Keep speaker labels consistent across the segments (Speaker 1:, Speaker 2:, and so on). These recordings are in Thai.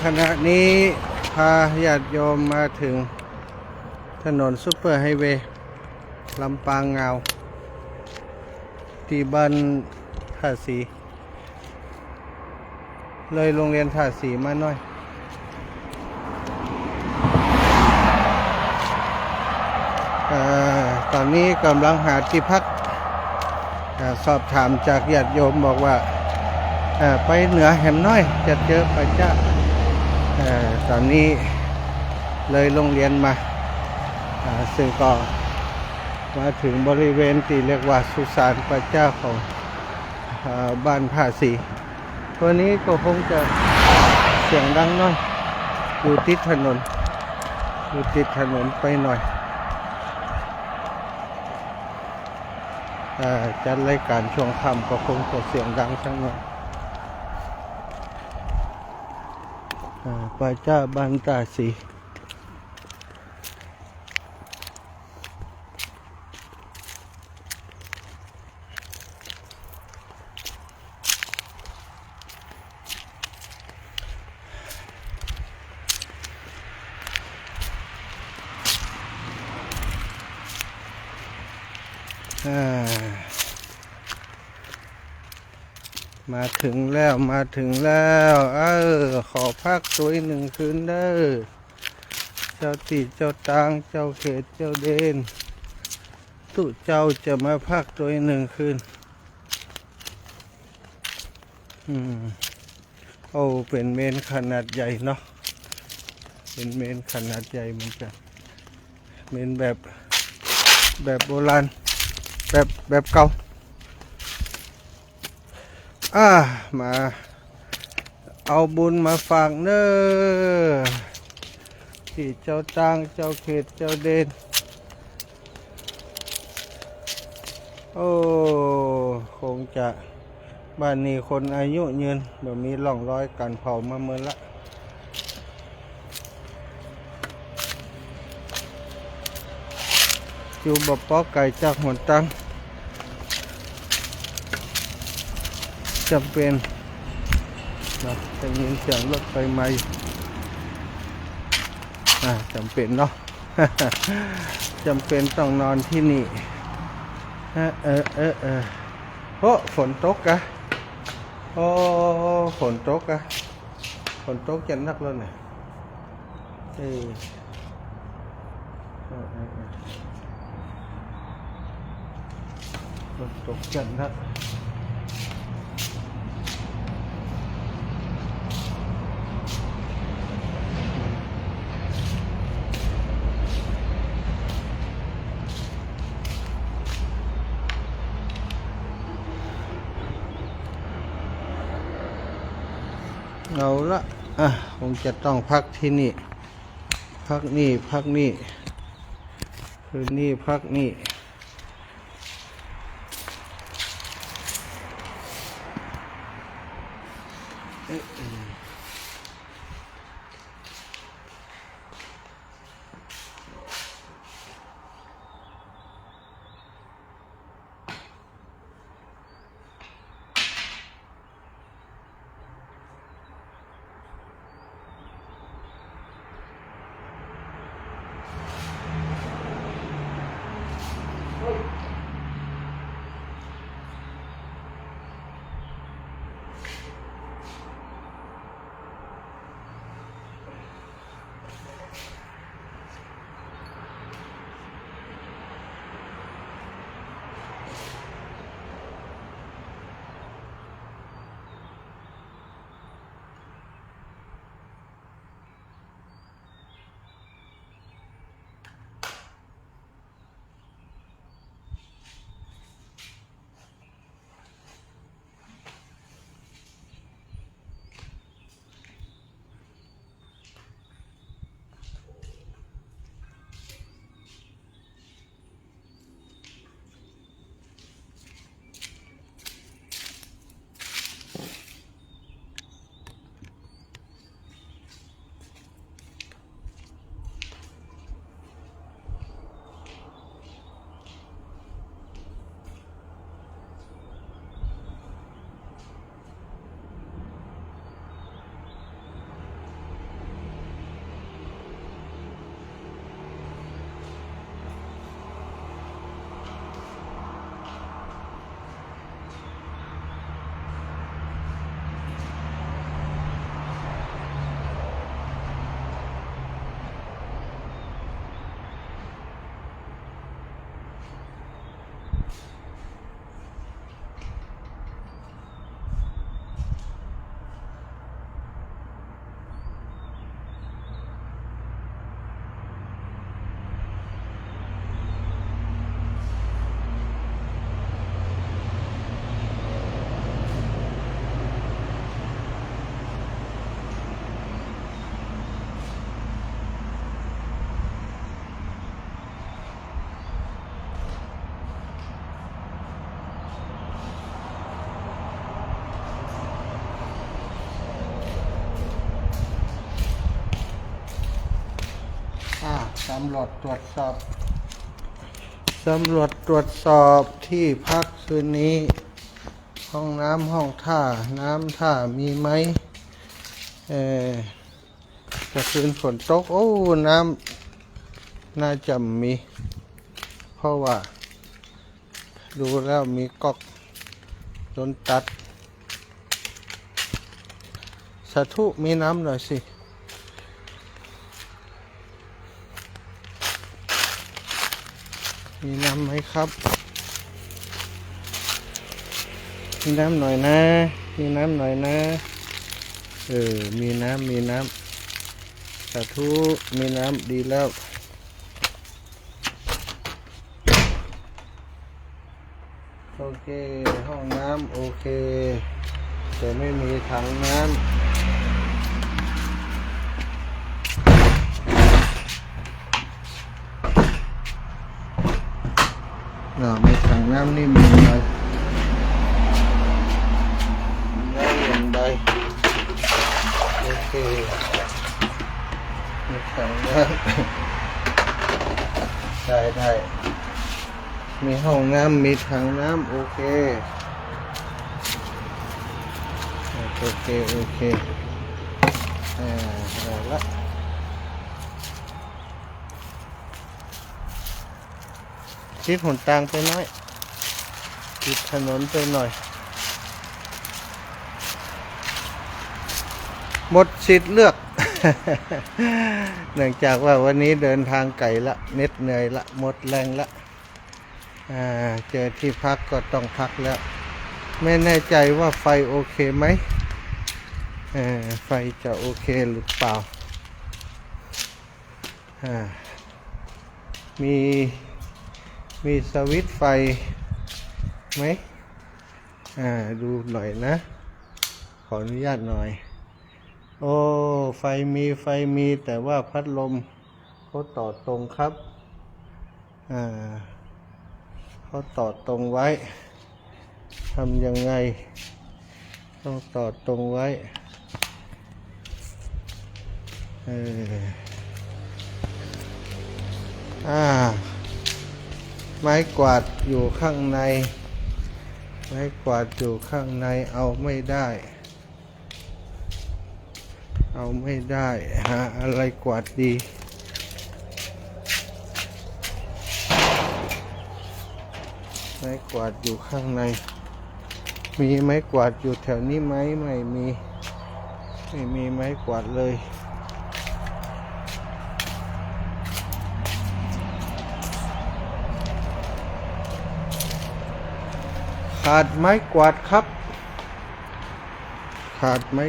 Speaker 1: ขณะนี้พาญาติโยมมาถึงถนนซุปเปอร์ไฮเวย์ลำปางงาวที่บ้านท่าสีเลยโรงเรียนท่าสีมาหน่อยตอนนี้กำลังหาที่พักสอบถามจากญาติโยมบอกว่าไปเหนือแหมน้อยจะเจอพระเจ้าตอนนี้เลยโรงเรียนมาซึ่งก็มาถึงบริเวณที่เรียกว่าสุสานพระเจ้าของบ้านท่าสีตัวนี้ก็คงจะเสียงดังน้อยอยู่ติดถนนไปหน่อยจัดรายการช่วงค่ำก็คงจะเสียงดังทั้งนั้นพระเจ้าบ้านท่าสีมาถึงแล้วขอพักตัวหนึ่งคืนเด้อเจ้าตีเจ้าตางเจ้าเขตเจ้าเดนตุเจ้าจะมาพักตัวหนึ่งคืนเป็นเมนขนาดใหญ่เนาะเป็นเมนขนาดใหญ่เหมือนกันเมนแบบโบราณแบบเก่ามาเอาบุญมาฝากเน้อที่เจ้าตางเจ้าเขตเจ้าเดนคงจะบ้านนี้คนอายุยืนแบบมีร่องรอยการเผามาเมื่อละอยู่บ่ปอกไก่จากหนตังจำเป็นนะจะยินเสียงรถไฟไหมจำเป็นเนาะ จำเป็นต้องนอนที่นี่ฝนตกกะฝนตกจะนักแล้วเนี่ยฝนตกจะนักเอาละคงจะต้องพักที่นี่พักนี่คืนนี้พักนี่ สำรวจตรวจสอบที่พักคืนนี้ห้องน้ำห้องท่าน้ำท่ามีไหมจะคืนฝนตกโอ้น้ำน่าจะมี เพราะว่าดูแล้วมีก๊อกโดนตัดสาธุมีน้ำหน่อยสิมีน้ำไหมครับมีน้ำหน่อยนะมีน้ำหน่อยนะมีน้ำสาธุมีน้ำดีแล้วโอเคห้องน้ำโอเคแต่ไม่มีถังน้ำมีถังน้ำนี่มีอะไรได้อย่างใดโอเคมีถังน้ำได้มีห้องน้ำมีถังน้ำโอเคได้ละชิดหนทางไปน้อยชิดถนนไปหน่อยหมดสิทธิ์เลือก เนื่องจากว่าวันนี้เดินทางไกลละเหน็ดเหนื่อยละหมดแรงละเจอที่พักก็ต้องพักแล้วไม่แน่ใจว่าไฟโอเคไหมไฟจะโอเคหรือเปล่ามีสวิตช์ไฟไหมดูหน่อยนะขออนุญาตหน่อยโอ้ไฟมีแต่ว่าพัดลมเขาต่อตรงครับเขาต่อตรงไว้ทำยังไงต้องต่อตรงไว้ไม้กวาดอยู่ข้างในเอาไม่ได้หาอะไรกวาดดีไม้กวาดอยู่ข้างในมีไม้กวาดอยู่แถวนี้ไหมไม่มีไม้กวาดเลยขาดไม้กวาดครับไม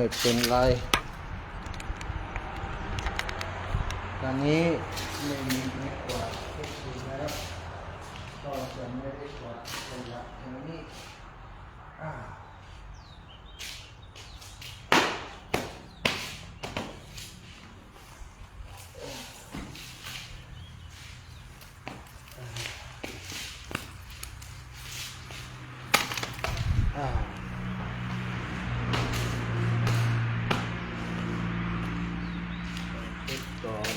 Speaker 1: ่เป็นไรตอนนี้ไม่มีไม้กวาดก็คือแล้วก็จะไม่ได้กวาดขยะแถวนี้ก่อน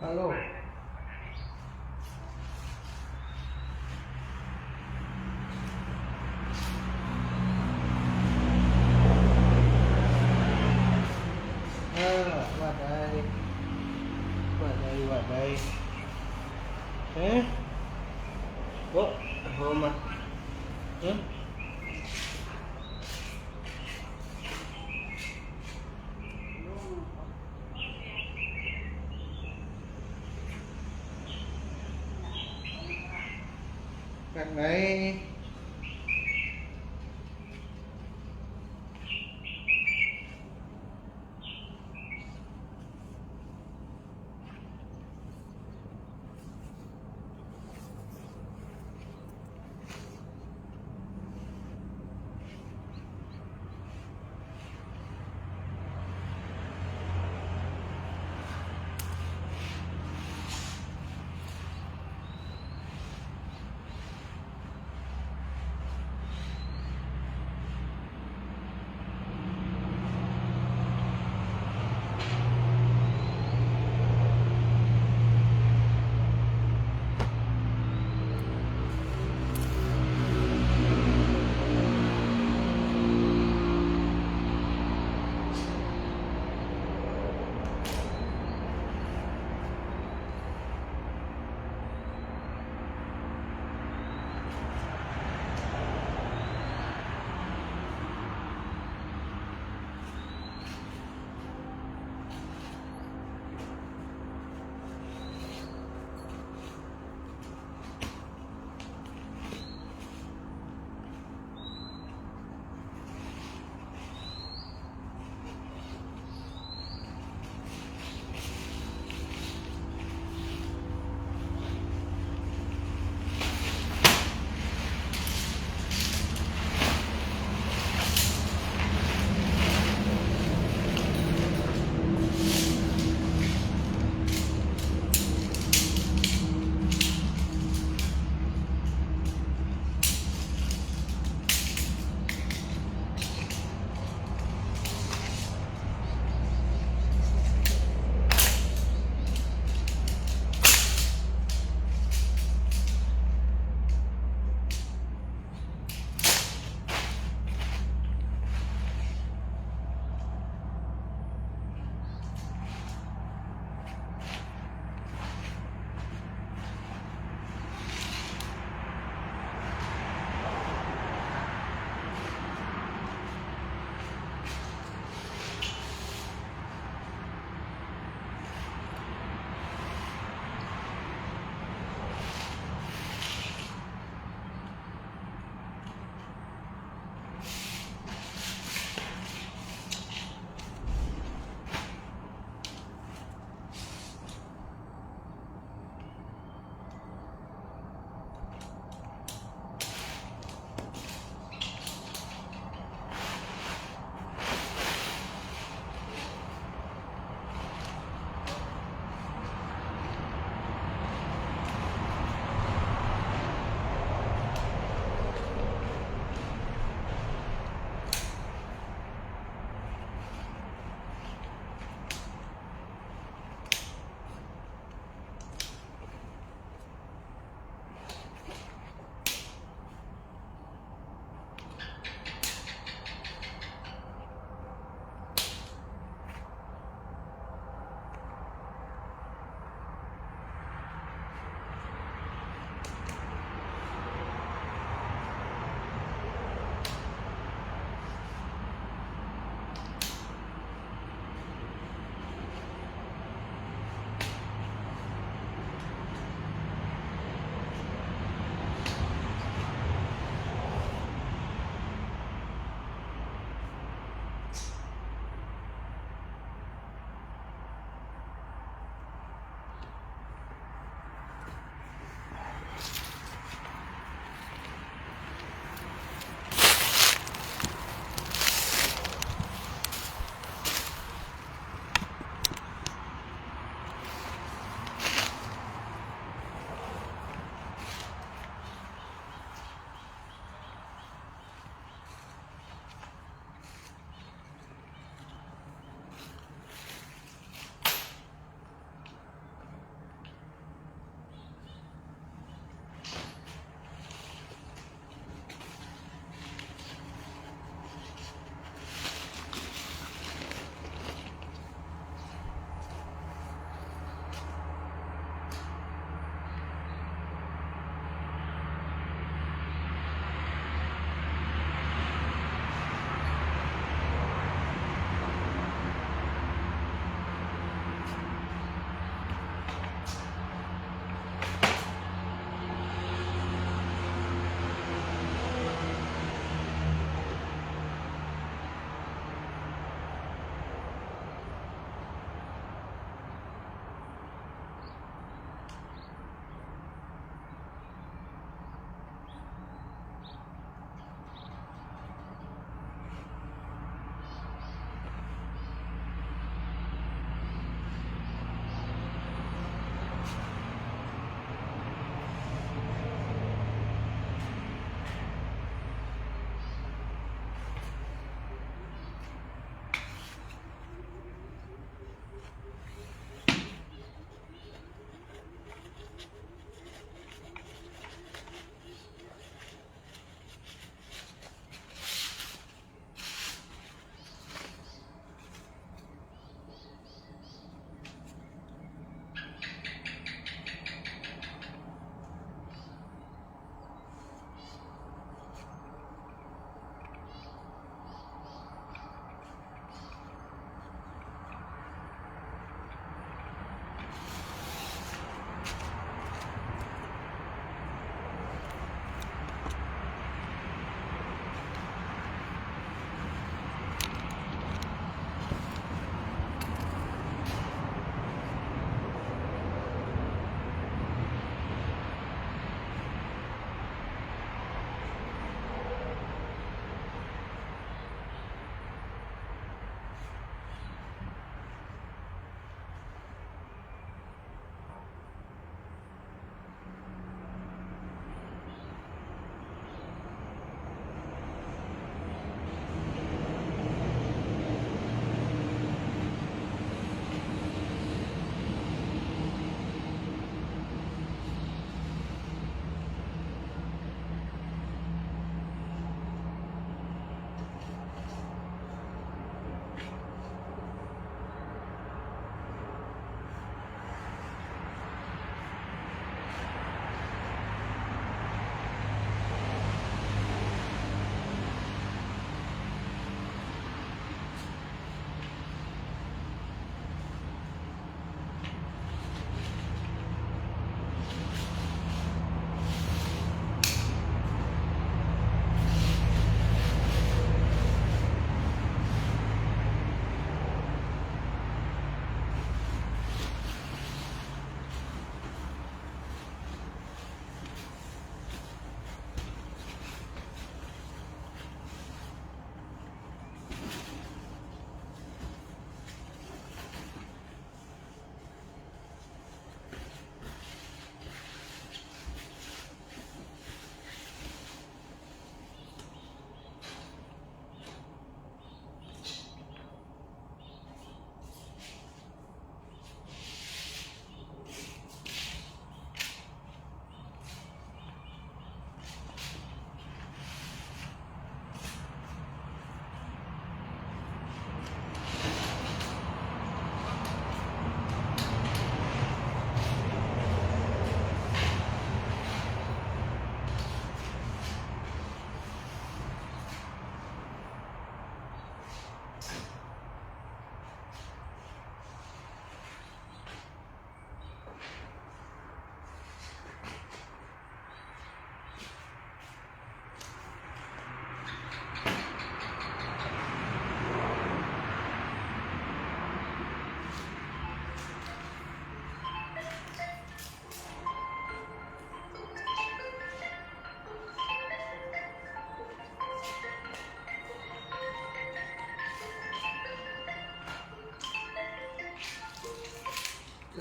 Speaker 1: ฮัลโหลว่าได้เอ๊ะโอ้โหมาเอ๊ะกันไหน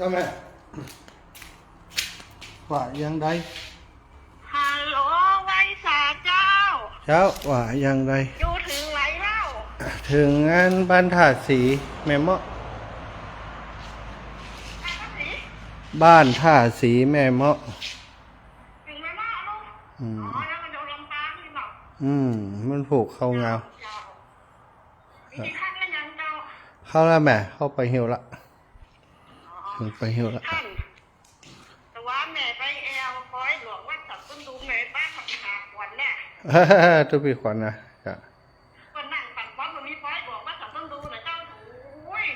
Speaker 1: ก็แม่ว่ายังไง
Speaker 2: ฮัลโหลไวสาเจ้า
Speaker 1: เช้าว่ายังไง
Speaker 2: อยู่ถึงไหนเล่า
Speaker 1: ถึงงานบ้านท่าสีแม่เมาะบ้านท่าสีแม่เมาะ
Speaker 2: ถึงแม่เมาะลูกอ๋อแล้วมันอยู่ลำปางที่บอก
Speaker 1: มันผูกเข้าเงา
Speaker 2: มีขั้นแล้วยังเจ้า
Speaker 1: เข้าแล้วแม่เข้าไปหิวละไปหิวละ
Speaker 2: แต่ว่าแม่ไปแอลคอยหลวงว่าสับต้นดูแม่ป้าขับหาขวัญแน่
Speaker 1: ทุกปีขวัญนะจ้ะ
Speaker 2: คนนั่งฝันว่ามันมีคอยบอกว่าสับต้นดูนะเจ้าโอ้ย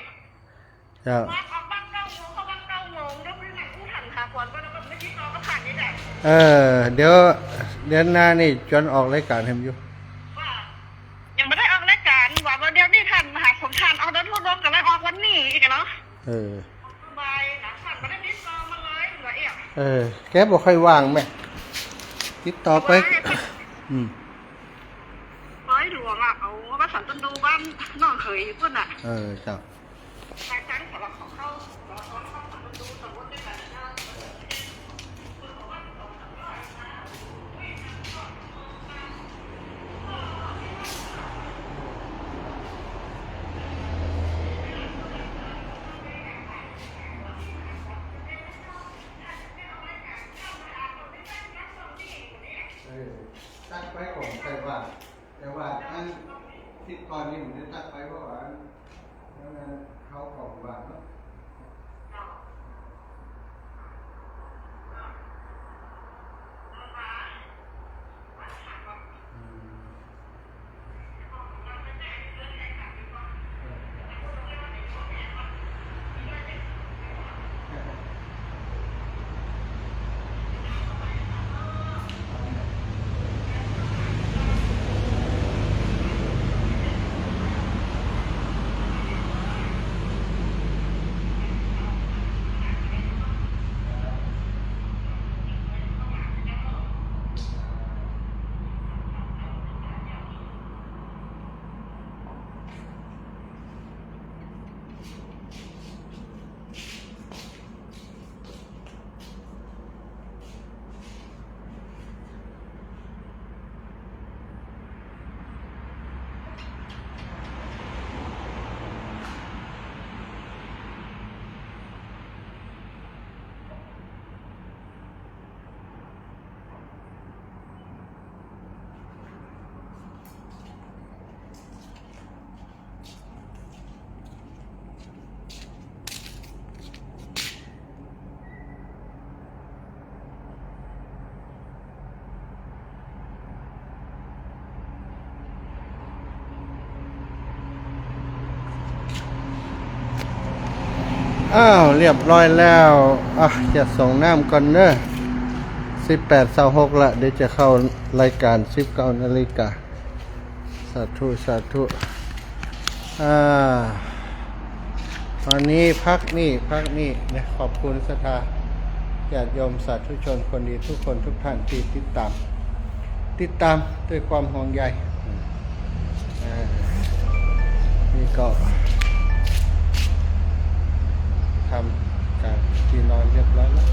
Speaker 1: เจ้า
Speaker 2: ว่าออกบ้าน9 โมงเข้าบ้าน9 โมงแล้วพี่นั่งผู้หันหาขวัญก็แล้วก็ไม่คิดรอก็ผ่านนี่แหละ
Speaker 1: เดี๋ยวเดือนหน้านี่จนออกรายการเห็นอยู่
Speaker 2: ว่ายังไม่ได้ออกรายการว่าวันเดียวนี่ท่านมหาสมชานออกเดินทั่วโลกกันแล้วออกวันนี้อีกเนาะสบายนะท่านไม่ได้ติดต่อมาเลยเหรอ
Speaker 1: แกบอกค่อยว่างไหมติดต่อไป
Speaker 2: ร้อยหลวงอ่ะเอาว่าสันต้นดูบ้านน้องเคยเพื่อนอ่ะ
Speaker 1: จ้ะ
Speaker 2: ทางการสำหรับของเข้าสันต้นดูสมมติได้แบบนั้น
Speaker 1: ตั้งไปของแต่ว่าอันที่ก่อนนี่ผมได้ตั้งไปเพราะว่าเขาของบ้านเนาะเรียบร้อยแล้วจะส่งน้ำก่อนเนอะ18:26ละเดี๋ยวจะเข้ารายการ19 นาฬิกาสาธุวันนี้พักนี่นะขอบคุณศรัทธาญาติโยมสาธุชนคนดีทุกคนทุกท่านที่ติดตามด้วยความห่วงใยนี่ก็ทำการที่นอนเรียบร้อยแล้ว